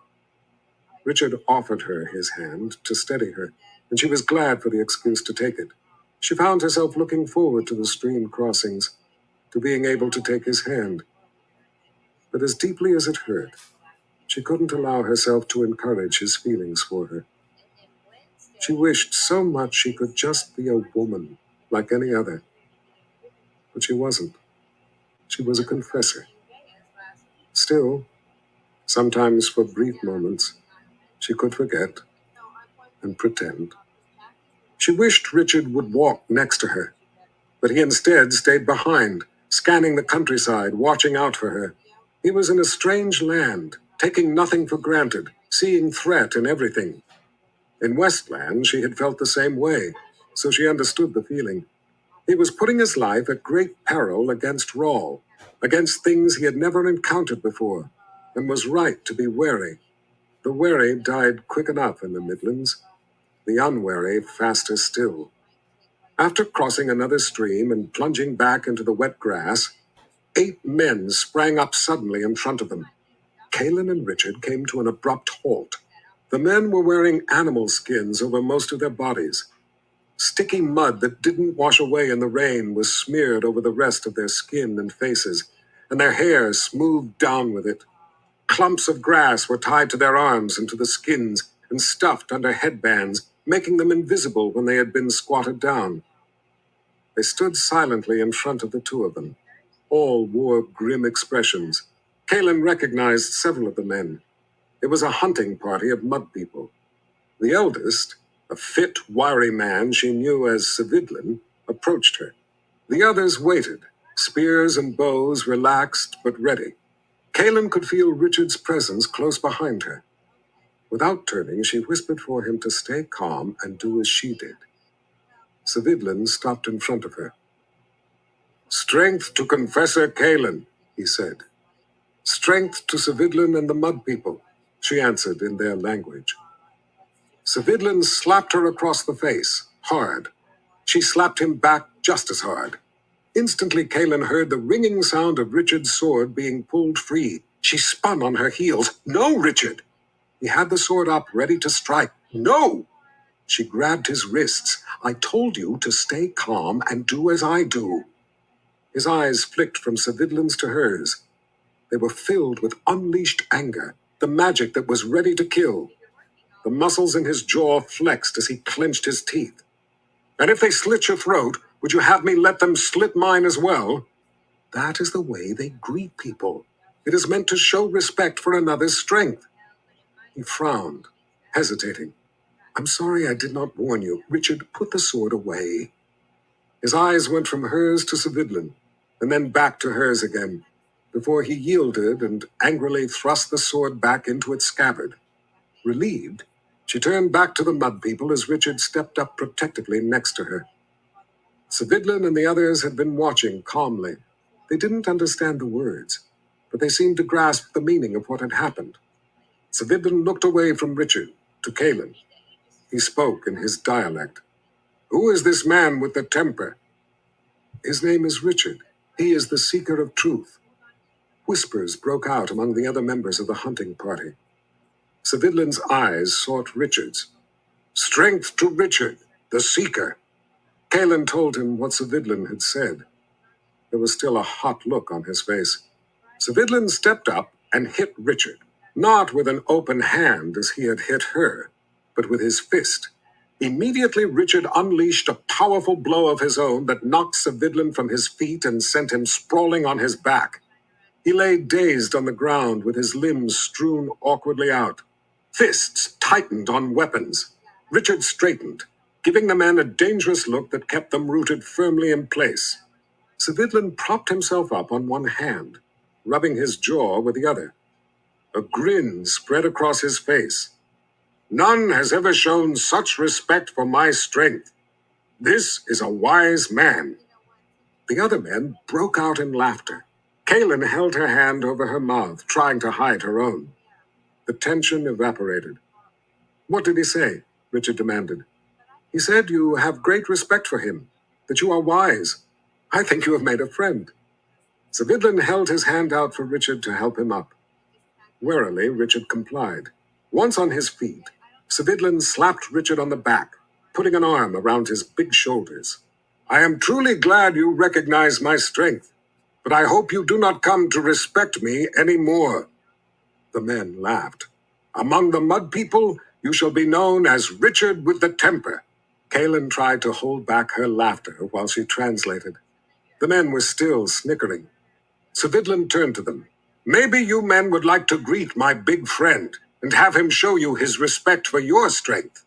Richard offered her his hand to steady her, and she was glad for the excuse to take it. She found herself looking forward to the stream crossings, to being able to take his hand. But as deeply as it hurt, she couldn't allow herself to encourage his feelings for her. She wished so much she could just be a woman, like any other. But she wasn't. She was a confessor. Still, sometimes for brief moments, she could forget and pretend. She wished Richard would walk next to her, but he instead stayed behind, scanning the countryside, watching out for her. He was in a strange land, taking nothing for granted, seeing threat in everything. In Westland, she had felt the same way, so she understood the feeling. He was putting his life at great peril against Rawl, against things he had never encountered before, and was right to be wary. The wary died quick enough in the Midlands, the unwary faster still. After crossing another stream and plunging back into the wet grass, 8 men sprang up suddenly in front of them. Kaelin and Richard came to an abrupt halt. The men were wearing animal skins over most of their bodies. Sticky mud that didn't wash away in the rain was smeared over the rest of their skin and faces, and their hair smoothed down with it. Clumps of grass were tied to their arms and to the skins and stuffed under headbands, making them invisible when they had been squatted down. They stood silently in front of the 2 of them. All wore grim expressions. Kaelin recognized several of the men. It was a hunting party of mud people. The eldest, a fit, wiry man she knew as Savidlin, approached her. The others waited, spears and bows relaxed but ready. Kaelin could feel Richard's presence close behind her. Without turning, she whispered for him to stay calm and do as she did. Savidlin stopped in front of her. "Strength to Confessor Kaelin," he said. "Strength to Savidlin and the Mud People," she answered in their language. Savidlin slapped her across the face, hard. She slapped him back just as hard. Instantly, Kaelin heard the ringing sound of Richard's sword being pulled free. She spun on her heels. "No, Richard!" He had the sword up, ready to strike. "No!" She grabbed his wrists. "I told you to stay calm and do as I do." His eyes flicked from Savidlin's to hers. They were filled with unleashed anger, the magic that was ready to kill. The muscles in his jaw flexed as he clenched his teeth. "And if they slit your throat, would you have me let them slit mine as well?" That is the way they greet people. It is meant to show respect for another's strength. He frowned, hesitating. "I'm sorry I did not warn you. Richard, put the sword away." His eyes went from hers to Savidlin, and then back to hers again, before he yielded and angrily thrust the sword back into its scabbard. Relieved, she turned back to the Mud People as Richard stepped up protectively next to her. Savidlin and the others had been watching calmly. They didn't understand the words, but they seemed to grasp the meaning of what had happened. Savidlin looked away from Richard to Kaelin. He spoke in his dialect. "Who is this man with the temper?" "His name is Richard. He is the seeker of truth." Whispers broke out among the other members of the hunting party. Savidlin's eyes sought Richard's. "Strength to Richard, the seeker." Kaelin told him what Savidlin had said. There was still a hot look on his face. Savidlin stepped up and hit Richard, not with an open hand as he had hit her, but with his fist. Immediately, Richard unleashed a powerful blow of his own that knocked Savidlin from his feet and sent him sprawling on his back. He lay dazed on the ground with his limbs strewn awkwardly out. Fists tightened on weapons. Richard straightened, giving the men a dangerous look that kept them rooted firmly in place. Savidlin propped himself up on one hand, rubbing his jaw with the other. A grin spread across his face. "None has ever shown such respect for my strength. This is a wise man." The other men broke out in laughter. Kaelin held her hand over her mouth, trying to hide her own. The tension evaporated. "What did he say?" Richard demanded. "He said you have great respect for him, that you are wise. I think you have made a friend." Savidlin held his hand out for Richard to help him up. Warily, Richard complied. Once on his feet, Savidlin slapped Richard on the back, putting an arm around his big shoulders. "I am truly glad you recognize my strength, but I hope you do not come to respect me any more." The men laughed. "Among the Mud People, you shall be known as Richard with the Temper." Kaelin tried to hold back her laughter while she translated. The men were still snickering. Savidlin turned to them. "Maybe you men would like to greet my big friend and have him show you his respect for your strength."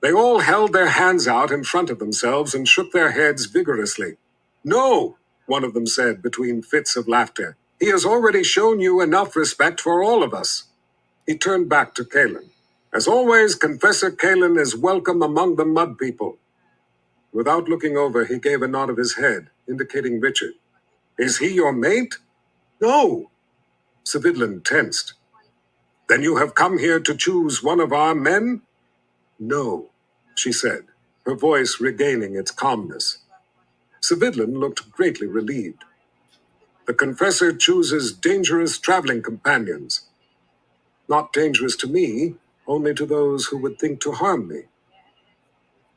They all held their hands out in front of themselves and shook their heads vigorously. "No," one of them said between fits of laughter. "He has already shown you enough respect for all of us." He turned back to Kaelin. "As always, Confessor Kaelin is welcome among the Mud People." Without looking over, he gave a nod of his head, indicating Richard. Is he your mate? No. Savidlin tensed. Then you have come here to choose one of our men? No, she said, her voice regaining its calmness. Savidlin looked greatly relieved. The confessor chooses dangerous traveling companions. Not dangerous to me, only to those who would think to harm me.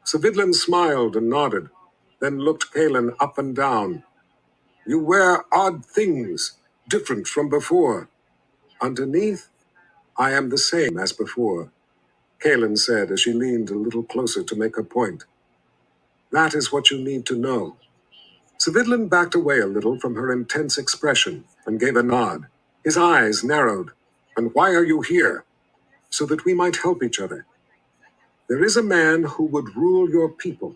Savidlin smiled and nodded, then looked Kalen up and down. You wear odd things, different from before. Underneath, I am the same as before, Kalen said as she leaned a little closer to make her point. That is what you need to know. Savidlin backed away a little from her intense expression and gave a nod. His eyes narrowed. And why are you here? So that we might help each other. There is a man who would rule your people.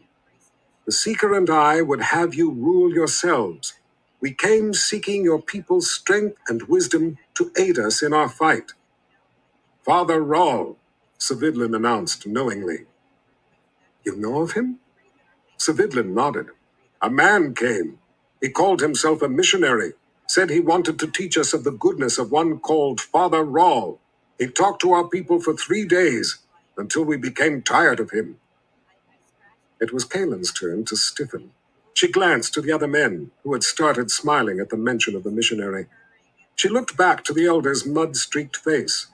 The Seeker and I would have you rule yourselves. We came seeking your people's strength and wisdom to aid us in our fight. Father Rawl, Savidlin announced knowingly. You know of him? Savidlin nodded. A man came. He called himself a missionary, said he wanted to teach us of the goodness of one called Father Rawl. He talked to our people for 3 days, until we became tired of him. It was Kalen's turn to stiffen. She glanced to the other men, who had started smiling at the mention of the missionary. She looked back to the elder's mud-streaked face.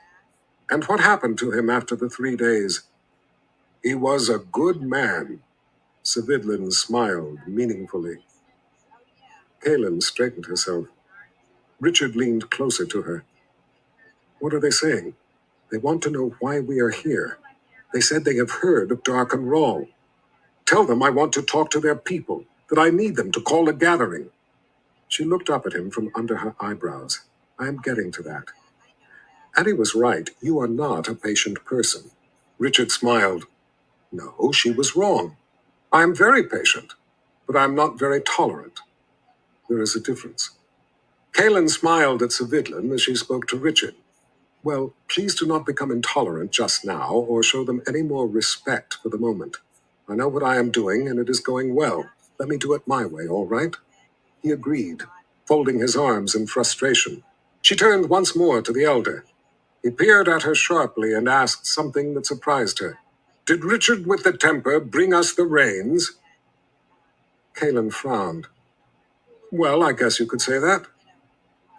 And what happened to him after the 3 days? He was a good man. Savidlin smiled meaningfully. Kalen straightened herself. Richard leaned closer to her. What are they saying? They want to know why we are here. They said they have heard of Dark and Rawl. Tell them I want to talk to their people, that I need them to call a gathering. She looked up at him from under her eyebrows. I am getting to that. Addie was right. You are not a patient person. Richard smiled. No, she was wrong. I am very patient, but I am not very tolerant. There is a difference. Kalen smiled at Savidlin as she spoke to Richard. Well, please do not become intolerant just now or show them any more respect for the moment. I know what I am doing, and it is going well. Let me do it my way, all right? He agreed, folding his arms in frustration. She turned once more to the elder. He peered at her sharply and asked something that surprised her. Did Richard with the temper bring us the rains? Kalen frowned. Well, I guess you could say that.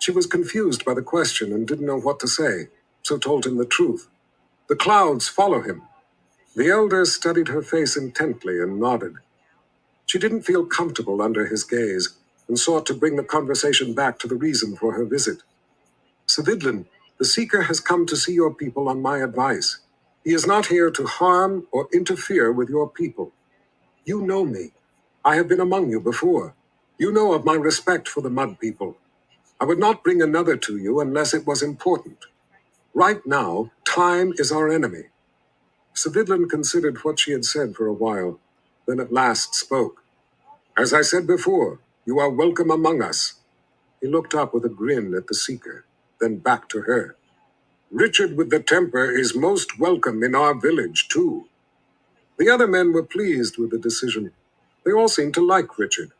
She was confused by the question and didn't know what to say, so told him the truth. The clouds follow him. The elder studied her face intently and nodded. She didn't feel comfortable under his gaze and sought to bring the conversation back to the reason for her visit. Savidlin, the Seeker has come to see your people on my advice. He is not here to harm or interfere with your people. You know me. I have been among you before. You know of my respect for the Mud People. I would not bring another to you unless it was important. Right now, time is our enemy. Savidlin considered what she had said for a while, then at last spoke. As I said before, you are welcome among us. He looked up with a grin at the Seeker, then back to her. Richard with the temper is most welcome in our village, too. The other men were pleased with the decision. They all seemed to like Richard.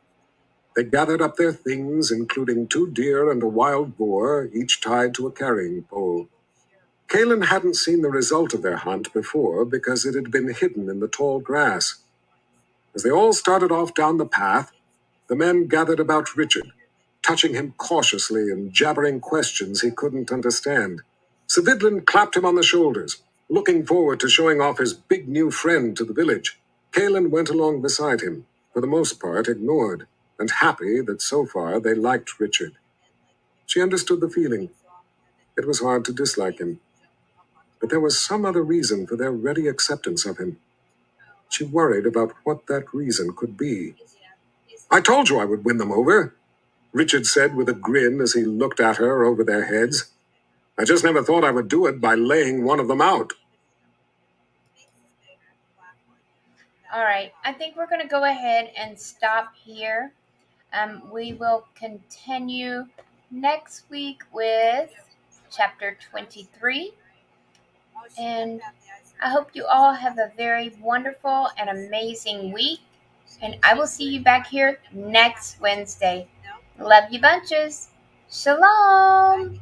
They gathered up their things, including 2 deer and a wild boar, each tied to a carrying pole. Kalen hadn't seen the result of their hunt before because it had been hidden in the tall grass. As they all started off down the path, the men gathered about Richard, touching him cautiously and jabbering questions he couldn't understand. Savidlin clapped him on the shoulders, looking forward to showing off his big new friend to the village. Kalen went along beside him, for the most part ignored, and happy that so far they liked Richard. She understood the feeling. It was hard to dislike him. But there was some other reason for their ready acceptance of him. She worried about what that reason could be. I told you I would win them over, Richard said with a grin as he looked at her over their heads. I just never thought I would do it by laying one of them out. All right, I think we're going to go ahead and stop here. We will continue next week with chapter 23. And I hope you all have a very wonderful and amazing week. And I will see you back here next Wednesday. Love you bunches. Shalom.